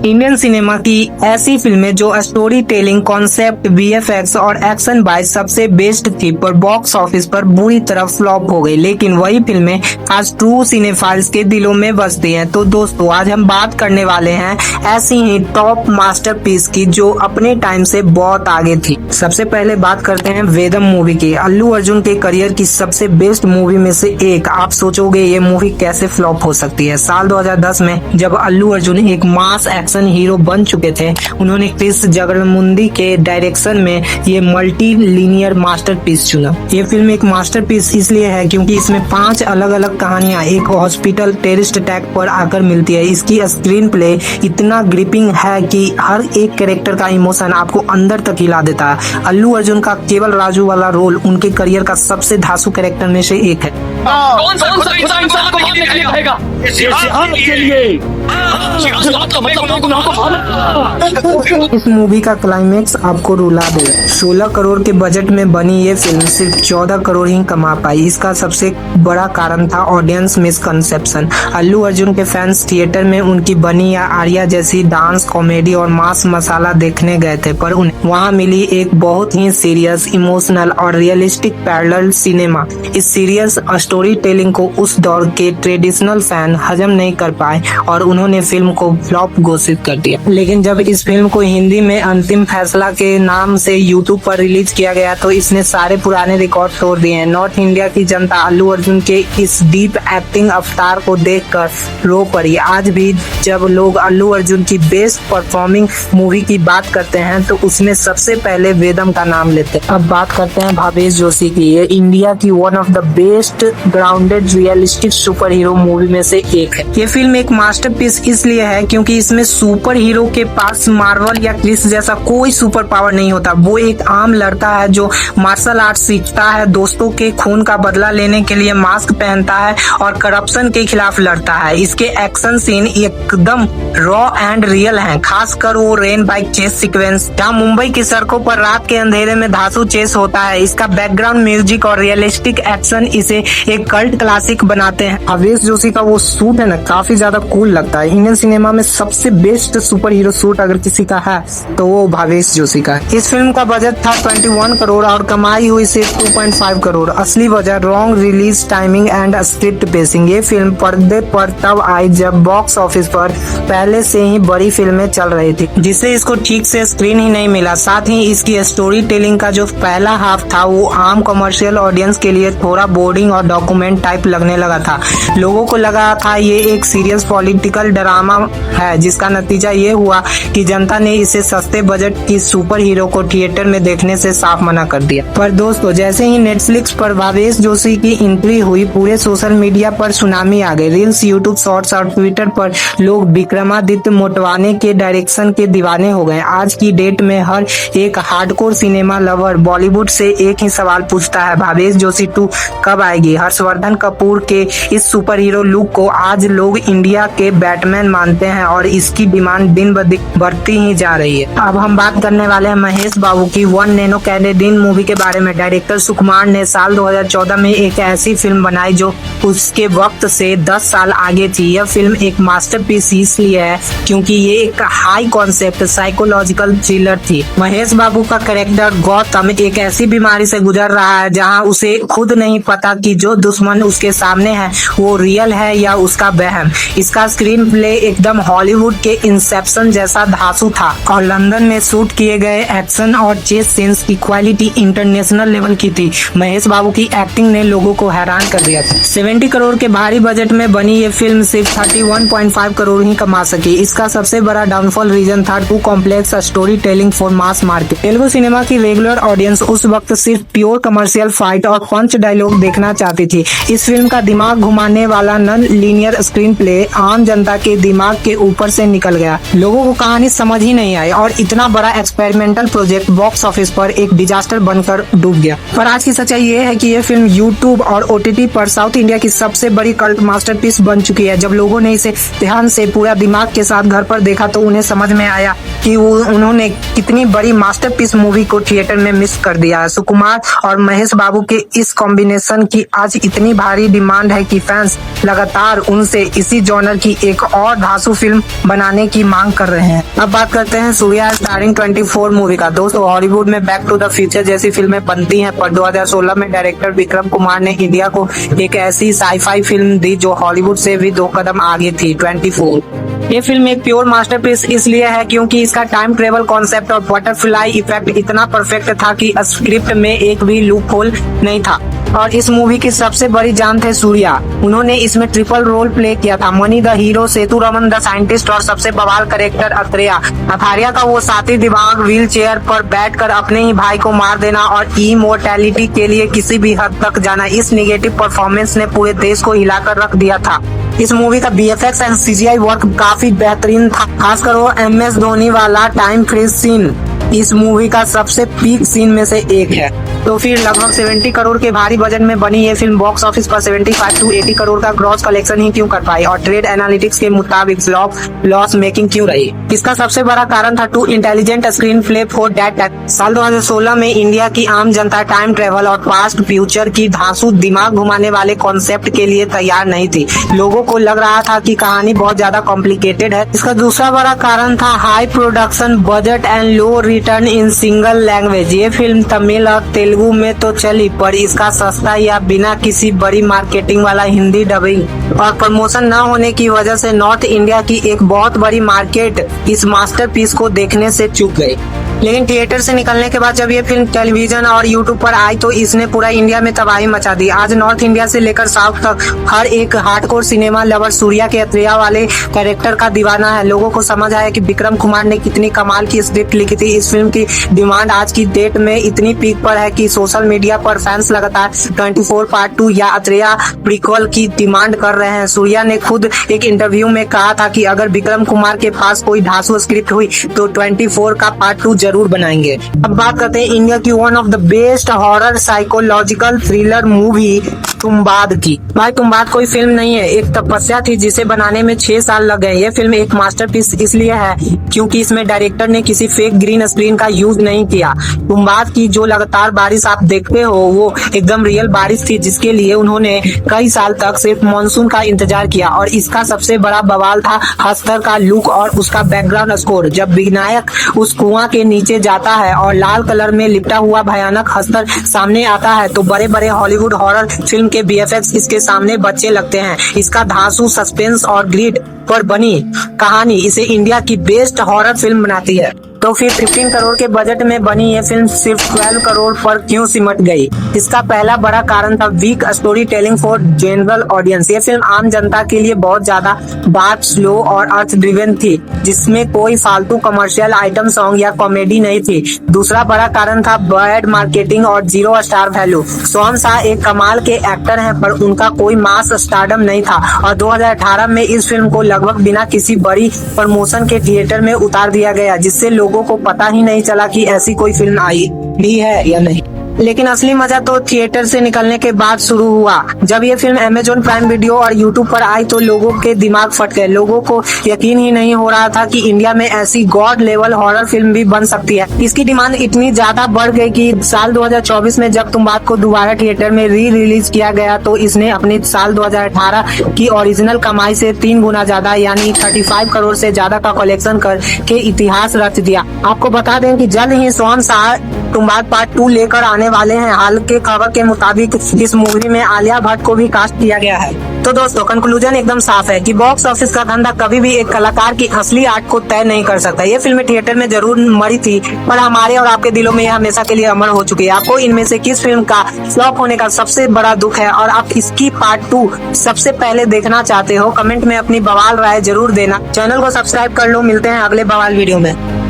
Indian cinema की ऐसी फिल्में जो स्टोरी टेलिंग, कॉन्सेप्ट, वीएफएक्स और एक्शन वाइज सबसे बेस्ट थी पर बॉक्स ऑफिस पर बुरी तरह फ्लॉप हो गई, लेकिन वही फिल्में आज ट्रू सिनेफाइल्स के दिलों में बसती हैं। तो दोस्तों आज हम बात करने वाले हैं ऐसी ही टॉप मास्टरपीस की जो अपने टाइम से बहुत आगे थी। सबसे पहले बात करते हैं वेदम मूवी की, अल्लू अर्जुन के करियर की सबसे बेस्ट मूवी में से एक। आप सोचोगे ये मूवी कैसे फ्लॉप हो सकती है। साल 2010 में जब अल्लू अर्जुन एक मास एक्शन हीरो बन चुके थे, उन्होंने क्रिस जगरमुंदी के डायरेक्शन में ये मल्टी लीनियर मास्टरपीस चुना। ये फिल्म एक मास्टरपीस इसलिए है क्योंकि इसमें 5 अलग अलग कहानियां एक हॉस्पिटल टेररिस्ट अटैक पर आकर मिलती है। इसकी स्क्रीन प्ले इतना ग्रिपिंग है कि हर एक कैरेक्टर का इमोशन आपको अंदर तक हिला देता है। अल्लू अर्जुन का केवल राजू वाला रोल उनके करियर का सबसे धांसू कैरेक्टर में से एक है। कौन सा खुदा इंसान को मारने के लिए कहेगा? के लिए इस मूवी का क्लाइमेक्स आपको रुला देगा। 16 करोड़ के बजट में बनी ये फिल्म सिर्फ 14 करोड़ ही कमा पाई। इसका सबसे बड़ा कारण था ऑडियंस मिसकंसेप्शन। अल्लू अर्जुन के फैंस थिएटर में उनकी बनी या आर्या जैसी डांस, कॉमेडी और मास मसाला देखने गए थे, पर उन्हें वहां मिली एक बहुत ही सीरियस, इमोशनल और रियलिस्टिक पैरेलल सिनेमा। इस सीरियस स्टोरी टेलिंग को उस दौर के ट्रेडिशनल फैन हजम नहीं कर पाए और उन्होंने फिल्म को फ्लॉप घोषित कर दिया। लेकिन जब इस फिल्म को हिंदी में अंतिम फैसला के नाम से यूट्यूब पर रिलीज किया गया तो इसने सारे पुराने रिकॉर्ड तोड़ दिए हैं। नॉर्थ इंडिया की जनता अल्लू अर्जुन के इस डीप एक्टिंग अवतार को देखकर रो पड़ी। आज भी जब लोग अल्लू अर्जुन की बेस्ट परफॉर्मिंग मूवी की बात करते हैं तो उसमें सबसे पहले वेदम का नाम लेते हैं। अब बात करते हैं भावेश जोशी की। ये इंडिया की one of the best grounded realistic super hero movie में से एक है। ये फिल्म एक मास्टरपीस इसलिए है क्योंकि इसमें सुपर हीरो के पास मार्वल या क्रिस जैसा कोई सुपर पावर नहीं होता। वो एक आम लड़का है जो मार्शल आर्ट सीखता है, दोस्तों के खून का बदला लेने के लिए मास्क पहनता है और करप्शन के खिलाफ लड़ता है। इसके एक्शन सीन एकदम रॉ एंड रियल हैं, खासकर वो रेन बाइक चेस सीक्वेंस जहाँ मुंबई की सड़कों पर रात के अंधेरे में धांसू चेस होता है। इसका बैकग्राउंड म्यूजिक और रियलिस्टिक एक्शन इसे एक कल्ट क्लासिक बनाते हैं। भावेश जोशी का वो सूट है ना, काफी ज्यादा कूल लगता है। इंडियन सिनेमा में सबसे बेस्ट सुपर हीरो सूट अगर किसी का है तो वो भावेश जोशी का है। इस फिल्म का बजट था 21 करोड़ और कमाई हुई सिर्फ 2.5 करोड़। असली वजह wrong release timing and script pacing. ये फिल्म पर्दे पर तब आई जब बॉक्स ऑफिस पर पहले से ही बड़ी फिल्में चल रही थी, जिससे इसको ठीक से स्क्रीन ही नहीं मिला। साथ ही इसकी स्टोरी टेलिंग का जो पहला हाफ था वो आम कमर्शियल ऑडियंस के लिए थोड़ा बोरिंग और डॉक्यूमेंट टाइप लगने लगा था। लोगों को लगा था ये एक सीरियस पॉलिटिकल ड्रामा है, जिसका नतीजा ये हुआ कि जनता ने इसे सस्ते बजट की सुपर हीरो को थिएटर में देखने से साफ मना कर दिया। पर दोस्तों जैसे ही नेटफ्लिक्स पर भावेश जोशी की एंट्री हुई, पूरे सोशल मीडिया पर सुनामी आ गई। रील्स, यूट्यूब शॉर्ट्स और ट्विटर पर लोग विक्रमादित्य मोटवाने के डायरेक्शन के दीवाने हो गए। आज की डेट में हर एक हार्डकोर सिनेमा लवर बॉलीवुड से एक ही सवाल पूछता है, भावेश जोशी 2 कब आएगी। हर्षवर्धन कपूर के इस सुपर हीरो लुक को आज लोग इंडिया के बैटमैन मानते हैं और इसकी डिमांड दिन ब दिन बढ़ती ही जा रही है। अब हम बात करने वाले हैं महेश बाबू की वन नैनो कैनेडियन मूवी के बारे में। डायरेक्टर सुकुमार ने साल 2014 में एक ऐसी फिल्म बनाई जो उसके वक्त से 10 साल आगे थी। यह फिल्म एक मास्टरपीस इसलिए है क्योंकि ये एक हाई कॉन्सेप्ट साइकोलॉजिकल थ्रिलर थी। महेश बाबू का कैरेक्टर गौतम एक ऐसी बीमारी से गुजर रहा है जहां उसे खुद नहीं पता कि जो दुश्मन उसके सामने है वो रियल है या उसका वहम। इसका स्क्रीन प्ले एकदम हॉलीवुड के इंसेप्शन जैसा धांसू था और लंदन में शूट किए गए एक्शन और चेस सीन्स की क्वालिटी इंटरनेशनल लेवल की थी। महेश बाबू की एक्टिंग ने लोगों को हैरान कर दिया था। 70 करोड़ के भारी बजट में बनी ये फिल्म सिर्फ 31.5 करोड़ ही कमा सकी। इसका सबसे बड़ा डाउनफॉल रीजन था too complex storytelling for mass market. Telugu cinema की रेगुलर ऑडियंस उस वक्त सिर्फ प्योर कमर्शियल फाइट और पंच डायलॉग देखना चाहती थी। इस फिल्म का दिमाग घुमाने वाला नॉन लीनियर स्क्रीन प्ले आम जनता के दिमाग के ऊपर से निकल गया। लोगों को कहानी समझ ही नहीं आई और इतना बड़ा experimental project box box office पर एक डिजास्टर बनकर डूब गया। पर आज की सच्चाई ये है कि ये फिल्म यूट्यूब और OTT पर साउथ इंडिया की सबसे बड़ी कल्ट मास्टरपीस बन चुकी है। जब लोगों ने इसे ध्यान से पूरा दिमाग के साथ घर पर देखा तो उन्हें समझ में आया कि उन्होंने कितनी बड़ी मास्टरपीस मूवी को थिएटर में मिस कर दिया है। सुकुमार और महेश बाबू के इस कॉम्बिनेशन की आज इतनी भारी डिमांड है कि फैंस लगातार उनसे इसी जॉनर की एक और धांसू फिल्म बनाने की मांग कर रहे हैं। अब बात करते हैं सूर्या स्टारिंग 24 मूवी का। दोस्तों, हॉलीवुड में बैक टू द फ्यूचर जैसी फिल्में बनती हैं, पर 2016 में डायरेक्टर विक्रम कुमार ने इंडिया को एक ऐसी साई-फाई फिल्म दी जो हॉलीवुड से भी 2 कदम आगे थी, 24। ये फिल्म एक प्योर मास्टरपीस इसलिए है क्योंकि इसका टाइम ट्रेवल कॉन्सेप्ट और बटरफ्लाई इफेक्ट इतना परफेक्ट था कि स्क्रिप्ट में एक भी लूप होल नहीं था। और इस मूवी की सबसे बड़ी जान थे सूर्या। उन्होंने इसमें ट्रिपल रोल प्ले किया था, money the hero, Setu Raman the scientist और सबसे बवाल कैरेक्टर अथारिया का वो साथी दिमाग, व्हील चेयर पर बैठकर अपने ही भाई को मार देना और इमोर्टैलिटी के लिए किसी भी हद तक जाना। इस निगेटिव परफॉर्मेंस ने पूरे देश को हिलाकर रख दिया था। इस मूवी का BFX एंड CGI वर्क काफी बेहतरीन था, खासकर वो MS धोनी वाला टाइम फ्रीज सीन इस मूवी का सबसे पीक सीन में से एक है। तो फिर लगभग 70 करोड़ के भारी बजट में बनी ये फिल्म बॉक्स ऑफिस पर 75 to 80 करोड़ का ग्रॉस कलेक्शन ही क्यों कर पाई और ट्रेड एनालिटिक्स के मुताबिक लॉस मेकिंग क्यों रही? इसका सबसे बड़ा कारण था to intelligent screen play for that time. साल 2016 में इंडिया की आम जनता टाइम ट्रेवल और पास्ट फ्यूचर की धांसू दिमाग घुमाने वाले कॉन्सेप्ट के लिए तैयार नहीं थी। लोगों को लग रहा था कि कहानी बहुत ज्यादा कॉम्प्लिकेटेड है। इसका दूसरा बड़ा कारण था high production budget and low return in single language. ये फिल्म तमिल और तेलुगु में तो चली, पर इसका सस्ता या बिना किसी बड़ी मार्केटिंग वाला हिंदी डबिंग और प्रमोशन न होने की वजह से नॉर्थ इंडिया की एक बहुत बड़ी मार्केट इस मास्टरपीस को देखने से चूक गई। लेकिन थिएटर से निकलने के बाद जब ये फिल्म टेलीविजन और यूट्यूब पर आई तो इसने पूरा इंडिया में तबाही मचा दी। आज नॉर्थ इंडिया से लेकर साउथ तक हर एक हार्डकोर सिनेमा लवर सूर्या के अत्रेया वाले कैरेक्टर का दीवाना है। लोगों को समझ आया कि विक्रम कुमार ने कितनी कमाल की स्क्रिप्ट लिखी थी। इस फिल्म की डिमांड आज की डेट में इतनी पीक पर है कि सोशल मीडिया पर फैंस लगातार 24 पार्ट 2 या अत्रेया प्रीक्वल की डिमांड कर रहे हैं। सूर्या ने खुद एक इंटरव्यू में कहा था कि अगर विक्रम कुमार के पास कोई धांसू स्क्रिप्ट हुई तो 24 का पार्ट 2 जरूर बनाएंगे। अब बात करते हैं इंडिया की one of the best horror psychological thriller movie Tumbbad की। भाई, तुम्बाद कोई फिल्म नहीं है, एक तपस्या थी जिसे बनाने में 6 साल लग गए। ये फिल्म एक मास्टरपीस इसलिए है क्योंकि इसमें डायरेक्टर ने किसी फेक ग्रीन स्क्रीन का यूज नहीं किया। तुम्बाद की जो लगातार बारिश आप देखते हो वो एकदम रियल बारिश थी, जिसके लिए उन्होंने कई साल तक सिर्फ मानसून का इंतजार किया। और इसका सबसे बड़ा बवाल था हस्तर का लुक और उसका बैकग्राउंड स्कोर। जब विनायक उस कुआं के नीचे जाता है और लाल कलर में लिपटा हुआ भयानक हस्तर सामने आता है तो बड़े बड़े हॉलीवुड हॉरर फिल्म के BFX इसके सामने बच्चे लगते हैं। इसका धांसू, सस्पेंस और ग्रिड पर बनी कहानी इसे इंडिया की बेस्ट हॉरर फिल्म बनाती है। तो फिर 15 करोड़ के बजट में बनी ये फिल्म सिर्फ 12 करोड़ पर क्यों सिमट गई? इसका पहला बड़ा कारण था weak storytelling for general audience. ये फिल्म आम जनता के लिए बहुत ज्यादा बात, स्लो और अर्थ ड्रिवन थी, जिसमें कोई फालतू कमर्शियल आइटम सॉन्ग या कॉमेडी नहीं थी। दूसरा बड़ा कारण था बैड मार्केटिंग और 0 स्टार वैल्यू। सोहम शाह एक कमाल के एक्टर हैं, पर उनका कोई मास स्टारडम नहीं था और 2018 में इस फिल्म को लगभग बिना किसी बड़ी प्रमोशन के थिएटर में उतार दिया गया, जिससे लोगों को पता ही नहीं चला कि ऐसी कोई फिल्म आई भी है या नहीं। लेकिन असली मजा तो थिएटर से निकलने के बाद शुरू हुआ। जब ये फिल्म Amazon प्राइम वीडियो और YouTube पर आई तो लोगों के दिमाग फट गए। लोगों को यकीन ही नहीं हो रहा था कि इंडिया में ऐसी गॉड लेवल हॉरर फिल्म भी बन सकती है। इसकी डिमांड इतनी ज्यादा बढ़ गई कि साल 2024 में जब तुम्बाद को दोबारा थिएटर में रिलीज किया गया तो इसने अपनी साल 2018 की ओरिजिनल कमाई से 3 गुना ज्यादा यानी 35 करोड़ से ज्यादा का कलेक्शन करके इतिहास रच दिया। आपको बता दें कि जल्द ही सोहम शाह तुम्बाद पार्ट 2 लेकर आने वाले हैं। हाल के खबर के मुताबिक इस मूवी में आलिया भट्ट को भी कास्ट किया गया है। तो दोस्तों, कंक्लूजन एकदम साफ है कि बॉक्स ऑफिस का धंधा कभी भी एक कलाकार की असली आर्ट को तय नहीं कर सकता। ये फिल्म थिएटर में जरूर मरी थी, पर हमारे और आपके दिलों में यह हमेशा के लिए अमर हो चुकी है। आपको इनमें से किस फिल्म का फ्लॉप होने का सबसे बड़ा दुख है और आप इसकी पार्ट 2 सबसे पहले देखना चाहते हो? कमेंट में अपनी बवाल राय जरूर देना। चैनल को सब्सक्राइब कर लो। मिलते हैं अगले बवाल वीडियो में।